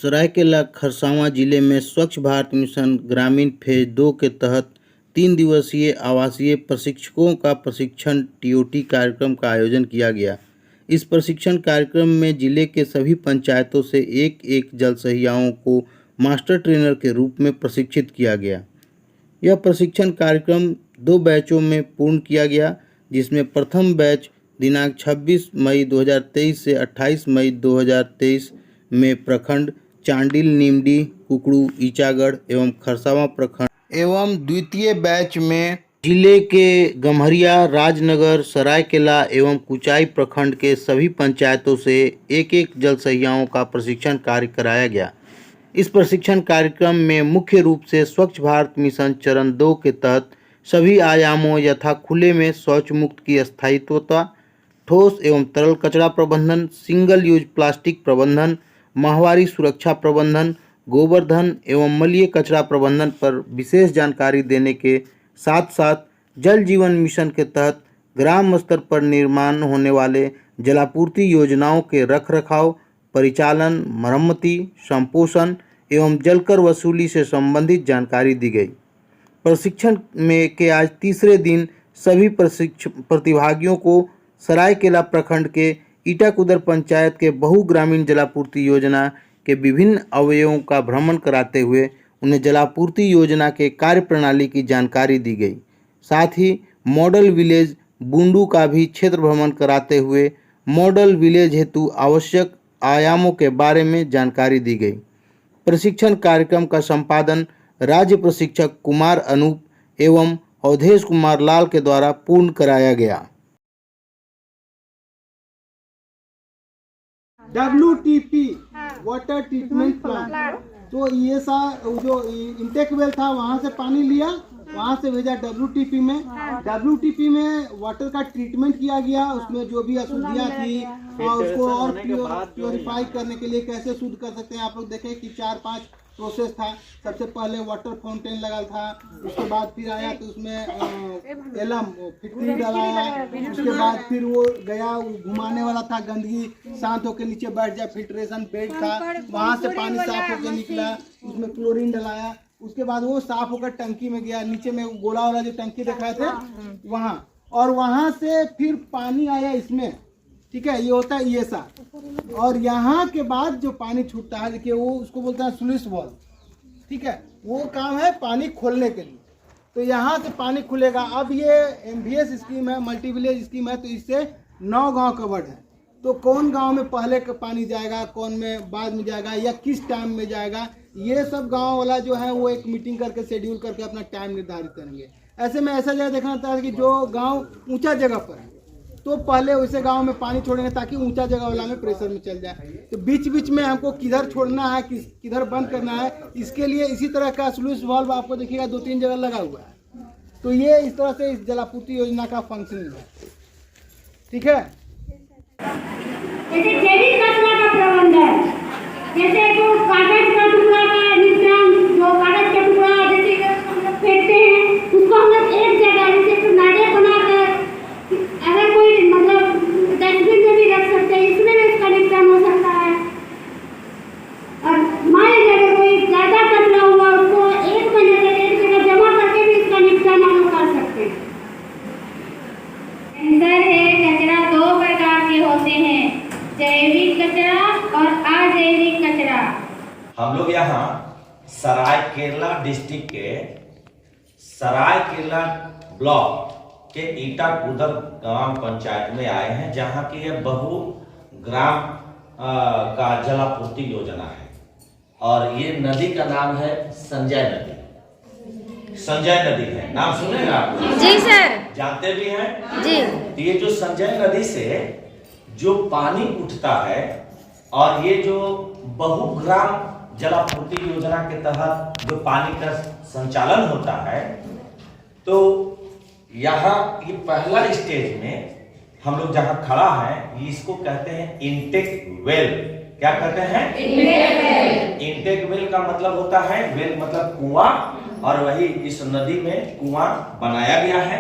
सरायकेला खरसावां जिले में स्वच्छ भारत मिशन ग्रामीण फेज 2 के तहत 3 दिवसीय आवासीय प्रशिक्षकों का प्रशिक्षण टीओटी कार्यक्रम का आयोजन किया गया। इस प्रशिक्षण कार्यक्रम में जिले के सभी पंचायतों से एक जल सहियाओं को मास्टर ट्रेनर के रूप में प्रशिक्षित किया गया। यह प्रशिक्षण कार्यक्रम 2 बैचों में पूर्ण किया गया, जिसमें प्रथम बैच दिनांक 26 मई 2023 से 28 मई 2023 में प्रखंड चांडिल, नीमडी, कुकड़ू, ईचागढ़ एवं खरसावां प्रखंड एवं द्वितीय बैच में जिले के गम्हरिया, राजनगर, सरायकेला एवं कुचाई प्रखंड के सभी पंचायतों से एक जल सहियाओं का प्रशिक्षण कार्य कराया गया। इस प्रशिक्षण कार्यक्रम में मुख्य रूप से स्वच्छ भारत मिशन चरण 2 के तहत सभी आयामों यथा खुले में शौच मुक्त की स्थायित्वता, ठोस एवं तरल कचरा प्रबंधन, सिंगल यूज प्लास्टिक प्रबंधन, माहवारी सुरक्षा प्रबंधन, गोवर्धन एवं मलीय कचरा प्रबंधन पर विशेष जानकारी देने के साथ साथ जल जीवन मिशन के तहत ग्राम स्तर पर निर्माण होने वाले जलापूर्ति योजनाओं के रखरखाव, परिचालन, मरम्मति, संपोषण एवं जलकर वसूली से संबंधित जानकारी दी गई। प्रशिक्षण में के आज तीसरे दिन सभी प्रतिभागियों को सरायकेला प्रखंड के ईटाकुदर पंचायत के बहुग्रामीण जलापूर्ति योजना के विभिन्न अवयवों का भ्रमण कराते हुए उन्हें जलापूर्ति योजना के कार्य प्रणाली की जानकारी दी गई। साथ ही मॉडल विलेज बुंडू का भी क्षेत्र भ्रमण कराते हुए मॉडल विलेज हेतु आवश्यक आयामों के बारे में जानकारी दी गई। प्रशिक्षण कार्यक्रम का संपादन राज्य प्रशिक्षक कुमार अनूप एवं अवधेश कुमार लाल के द्वारा पूर्ण कराया गया। WTP वाटर ट्रीटमेंट प्लांट, तो ये सा जो इंटेक वेल था वहाँ से पानी लिया, वहाँ से भेजा WTP में। WTP में वाटर का ट्रीटमेंट किया गया, उसमें जो भी अशुद्धियाँ थी और उसको और प्योरीफाई करने के लिए कैसे शुद्ध कर सकते हैं। आप लोग देखें कि 4-5 प्रोसेस था। सबसे पहले वाटर फाउंटेन लगा था, उसके बाद फिर आया तो उसमें एलम फिटरी डलाया, उसके बाद फिर वो गया घुमाने वाला था, गंदगी शांत होकर नीचे बैठ जाए, फिल्ट्रेशन बेड था, वहाँ से पानी साफ होकर निकला, उसमें क्लोरीन डलाया। उसके बाद वो साफ होकर टंकी में गया, नीचे में गोला वाला जो टंकी दिखाए थे वहाँ, और वहाँ से फिर पानी आया इसमें, ठीक है, ये होता है ESR। और यहाँ के बाद जो पानी छूटता है, देखिए वो उसको बोलते हैं स्लुइस वाल्व, ठीक है, वो काम है पानी खोलने के लिए। तो यहाँ से पानी खुलेगा। अब ये MVS स्कीम है, मल्टी विलेज स्कीम है, तो इससे 9 गांव कवर्ड है। तो कौन गांव में पहले का पानी जाएगा, कौन में बाद में जाएगा, या किस टाइम में जाएगा, ये सब गाँव वाला जो है वो एक मीटिंग करके शेड्यूल करके अपना टाइम निर्धारित करेंगे। ऐसे में ऐसा जगह देखना था कि जो गाँव ऊँचा जगह पर है तो पहले वैसे गांव में पानी छोड़ेंगे ताकि ऊंचा जगह वाला में प्रेशर में चल जाए। तो बीच बीच में हमको किधर छोड़ना है, किधर बंद करना है, इसके लिए इसी तरह का स्लुइस वाल्व आपको देखिएगा 2-3 जगह लगा हुआ है। तो ये इस तरह से इस जलापूर्ति योजना का फंक्शन है, ठीक है। जैसे जैविक कचरा का प्रबंधन, जैसे तो कागज का टुकड़ा का निपटान, जो कागज का टुकड़ा जैसे फेंकते हैं उसको हम लोग एक जगह जैसे नाले बनाकर अगर कोई मतलब डस्टबिन में भी रख सकते हैं, इसमें भी इसका निपटान हो सकता है। और मान लीजिए अगर कोई ज्यादा कचरा हुआ उसको एक महीने तक एक जगह जमा करके भी इसका निपटान हम लोग कर सकते हैं। अंदर है कचरा 2 प्रकार के होते हैं, जैविक कचरा और अजैविक कचरा। हम लोग यहाँ सरायकेला डिस्ट्रिक्ट के सरायकेला ब्लॉक के ईटाकुदर ग्राम पंचायत में आए हैं, जहाँ की यह बहु ग्राम का जलापूर्ति योजना है। और ये नदी का नाम है संजय नदी। संजय नदी है, नाम सुनेगा आप? जी सर। जानते भी हैं जी। तो ये जो संजय नदी से जो पानी उठता है और ये जो बहुग्राम जलापूर्ति योजना के तहत जो पानी का संचालन होता है, तो यहाँ ये पहला स्टेज में हम लोग जहाँ खड़ा है इसको कहते हैं इंटेक वेल। क्या कहते हैं? Intake well. इंटेक वेल का मतलब होता है, वेल मतलब कुआं, और वही इस नदी में कुआं बनाया गया है।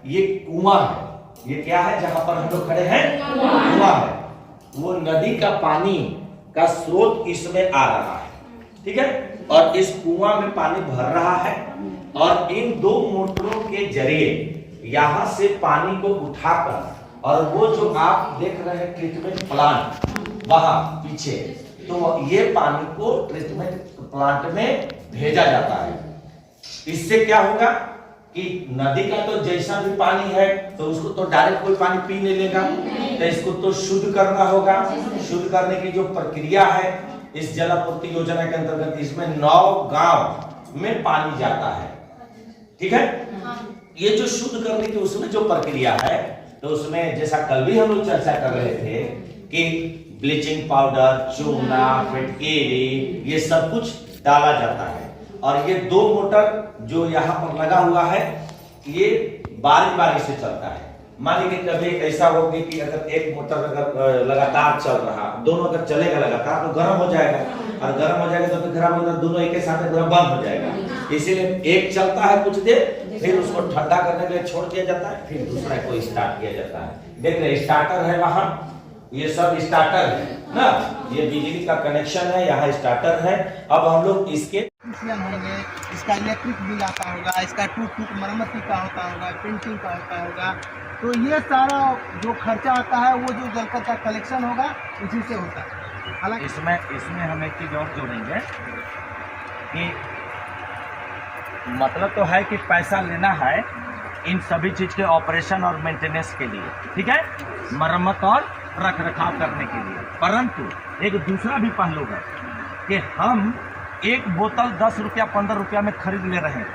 ये कुआं है, ये क्या है जहां पर हम लोग खड़े हैं? कुआं है। वो नदी का पानी का स्रोत इसमें आ रहा है, ठीक है। और इस कुआं में पानी भर रहा है और इन 2 मोटरों के जरिए यहां से पानी को उठाकर और वो जो आप देख रहे हैं ट्रीटमेंट प्लांट वहां पीछे, तो ये पानी को ट्रीटमेंट प्लांट में भेजा जाता है। इससे क्या होगा कि नदी का तो जैसा भी पानी है तो उसको तो डायरेक्ट कोई पानी पी नहीं लेगा, तो इसको तो शुद्ध करना होगा। शुद्ध करने की जो प्रक्रिया है इस जल आपूर्ति योजना के अंतर्गत, इसमें 9 गांव में पानी जाता है, ठीक है। ये जो शुद्ध करने की उसमें जो प्रक्रिया है, तो उसमें जैसा कल भी हम लोग चर्चा कर रहे थे कि ब्लीचिंग पाउडर, चूना, फिटकेरी, ये सब कुछ डाला जाता है। और ये 2 मोटर जो यहाँ पर लगा हुआ है, ये बारी से चलता है। मान लीजिए कभी ऐसा हो कि अगर एक मोटर अगर लगातार चल रहा, दोनों अगर चलेगा लगातार तो गर्म हो जाएगा, और गर्म हो जाएगा तो फिर खराब होगा, दोनों एक साथ बंद हो जाएगा। इसीलिए एक चलता है कुछ देर, फिर उसको ठंडा करने के लिए छोड़ दिया जाता है, फिर दूसरा को स्टार्ट किया जाता है। देख रहे स्टार्टर है वहां, ये सब स्टार्टर है ना, ये बिजली का कनेक्शन है, यहाँ स्टार्टर है। अब हम लोग इसके होंगे, इसका इलेक्ट्रिक बिल आता होगा, इसका टूट मरम्मती का होता होगा, पेंटिंग का होता होगा, तो ये सारा जो खर्चा आता है वो जो जल का कलेक्शन होगा उसी से होता है। हालांकि इसमें हम एक चीज और जोड़ेंगे कि मतलब तो है कि पैसा लेना है इन सभी चीज के ऑपरेशन और मेंटेनेंस के लिए, ठीक है, मरम्मत और रख रखाव करने के लिए। परंतु एक दूसरा भी पहलू है कि हम एक बोतल 10 रुपया 15 रुपया में खरीद ले रहे हैं,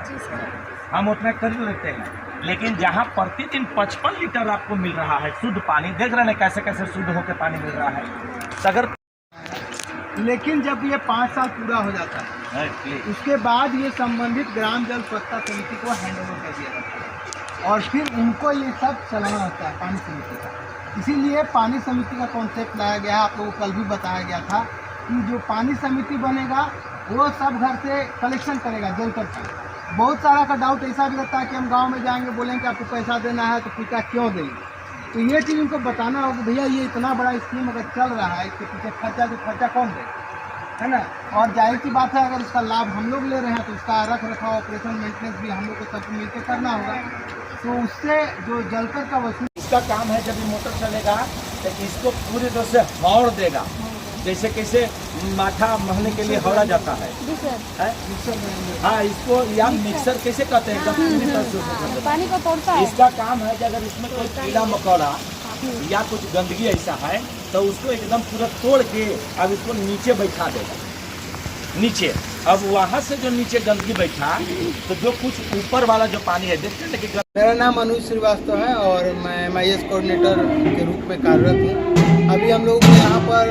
हम उतना खरीद लेते हैं, लेकिन जहां प्रतिदिन 55 लीटर आपको मिल रहा है शुद्ध पानी, देख रहे हैं कैसे कैसे शुद्ध होकर पानी मिल रहा है। अगर लेकिन जब ये 5 साल पूरा हो जाता है, उसके बाद ये संबंधित ग्राम जल स्वच्छता समिति को हैंड ओवर कर दिया जाता है और फिर उनको ये सब चलाना होता है पानी समिति का। इसीलिए पानी समिति का कॉन्सेप्ट लाया गया है। आप लोगों को कल भी बताया गया था कि जो पानी समिति बनेगा वो सब घर से कलेक्शन करेगा जल का। बहुत सारा का डाउट ऐसा भी रहता है कि हम गांव में जाएंगे, बोलेंगे आपको पैसा देना है तो पूछा क्यों देंगे, तो ये चीज़ उनको बताना होगा, भैया ये इतना बड़ा स्कीम अगर चल रहा है इसके पीछे खर्चा कौन देगा, है ना। और जाहिर सी बात है अगर उसका लाभ हम लोग ले रहे हैं तो उसका रख रखाव, ऑपरेशन, मेंटेनेंस भी हम लोग को सबको मिलकर करना होगा। तो उससे जो जलकर का वसूल, इसका काम है जब ये मोटर चलेगा तो इसको पूरी तरह से हौड़ देगा, जैसे कैसे माठा महने के लिए हौड़ा जाता है? हाँ, इसको या मिक्सर कैसे कहते हैं, पूरी तरह से पानी को तोड़ता है। इसका काम है कि अगर इसमें कोई कीड़ा मकोड़ा या कुछ गंदगी ऐसा है तो उसको एकदम पूरा तोड़ के अब इसको नीचे बैठा देगा, नीचे। अब वहाँ से जो नीचे गंदगी बैठा तो जो कुछ ऊपर वाला जो पानी है, देखते हैं कि मेरा नाम अनुज श्रीवास्तव है और मैं MIS कोऑर्डिनेटर के रूप में कार्यरत हूँ। अभी हम लोग के यहाँ पर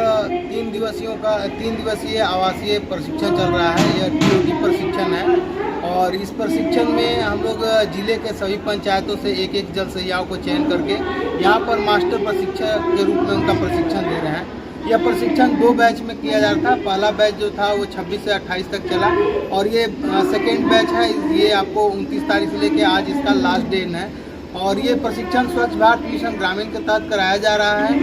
3 दिवसीय आवासीय प्रशिक्षण चल रहा है। यह TOT प्रशिक्षण है और इस प्रशिक्षण में हम लोग जिले के सभी पंचायतों से एक जल सहियाओं को चयन करके यहाँ पर मास्टर प्रशिक्षक के रूप में उनका प्रशिक्षण दे रहे हैं। यह प्रशिक्षण 2 बैच में किया जा रहा था। पहला बैच जो था वो 26 से 28 तक चला और ये सेकेंड बैच है, ये आपको 29 तारीख से लेके आज इसका लास्ट डे है। और ये प्रशिक्षण स्वच्छ भारत मिशन ग्रामीण के तहत कराया जा रहा है।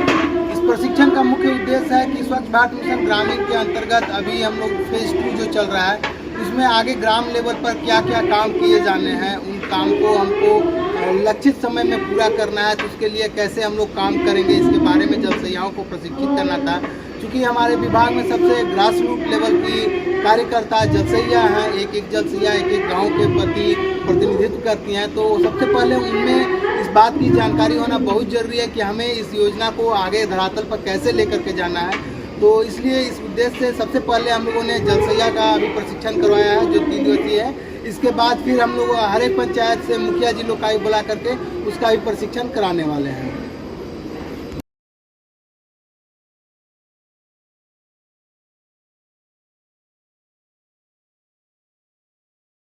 इस प्रशिक्षण का मुख्य उद्देश्य है कि स्वच्छ भारत मिशन ग्रामीण के अंतर्गत अभी हम लोग फेज 2 जो चल रहा है उसमें आगे ग्राम लेवल पर क्या क्या काम किए जाने हैं, उन काम को हमको लक्षित समय में पूरा करना है, तो उसके लिए कैसे हम लोग काम करेंगे इसके बारे में जल सहियाओं को प्रशिक्षित करना था। क्योंकि हमारे विभाग में सबसे ग्रास रूट लेवल की कार्यकर्ता जल सहिया हैं, एक जल सहिया एक गाँव के प्रति प्रतिनिधित्व करती हैं, तो सबसे पहले उनमें इस बात की जानकारी होना बहुत ज़रूरी है कि हमें इस योजना को आगे धरातल पर कैसे लेकर के जाना है। तो इसलिए इस उद्देश्य से सबसे पहले हम लोगों ने जल सहिया का अभी प्रशिक्षण करवाया है जो 3 दिवसीय है। इसके बाद फिर हम लोग हर एक पंचायत से मुखिया जी लोग का भी बुला करके उसका भी प्रशिक्षण कराने वाले हैं।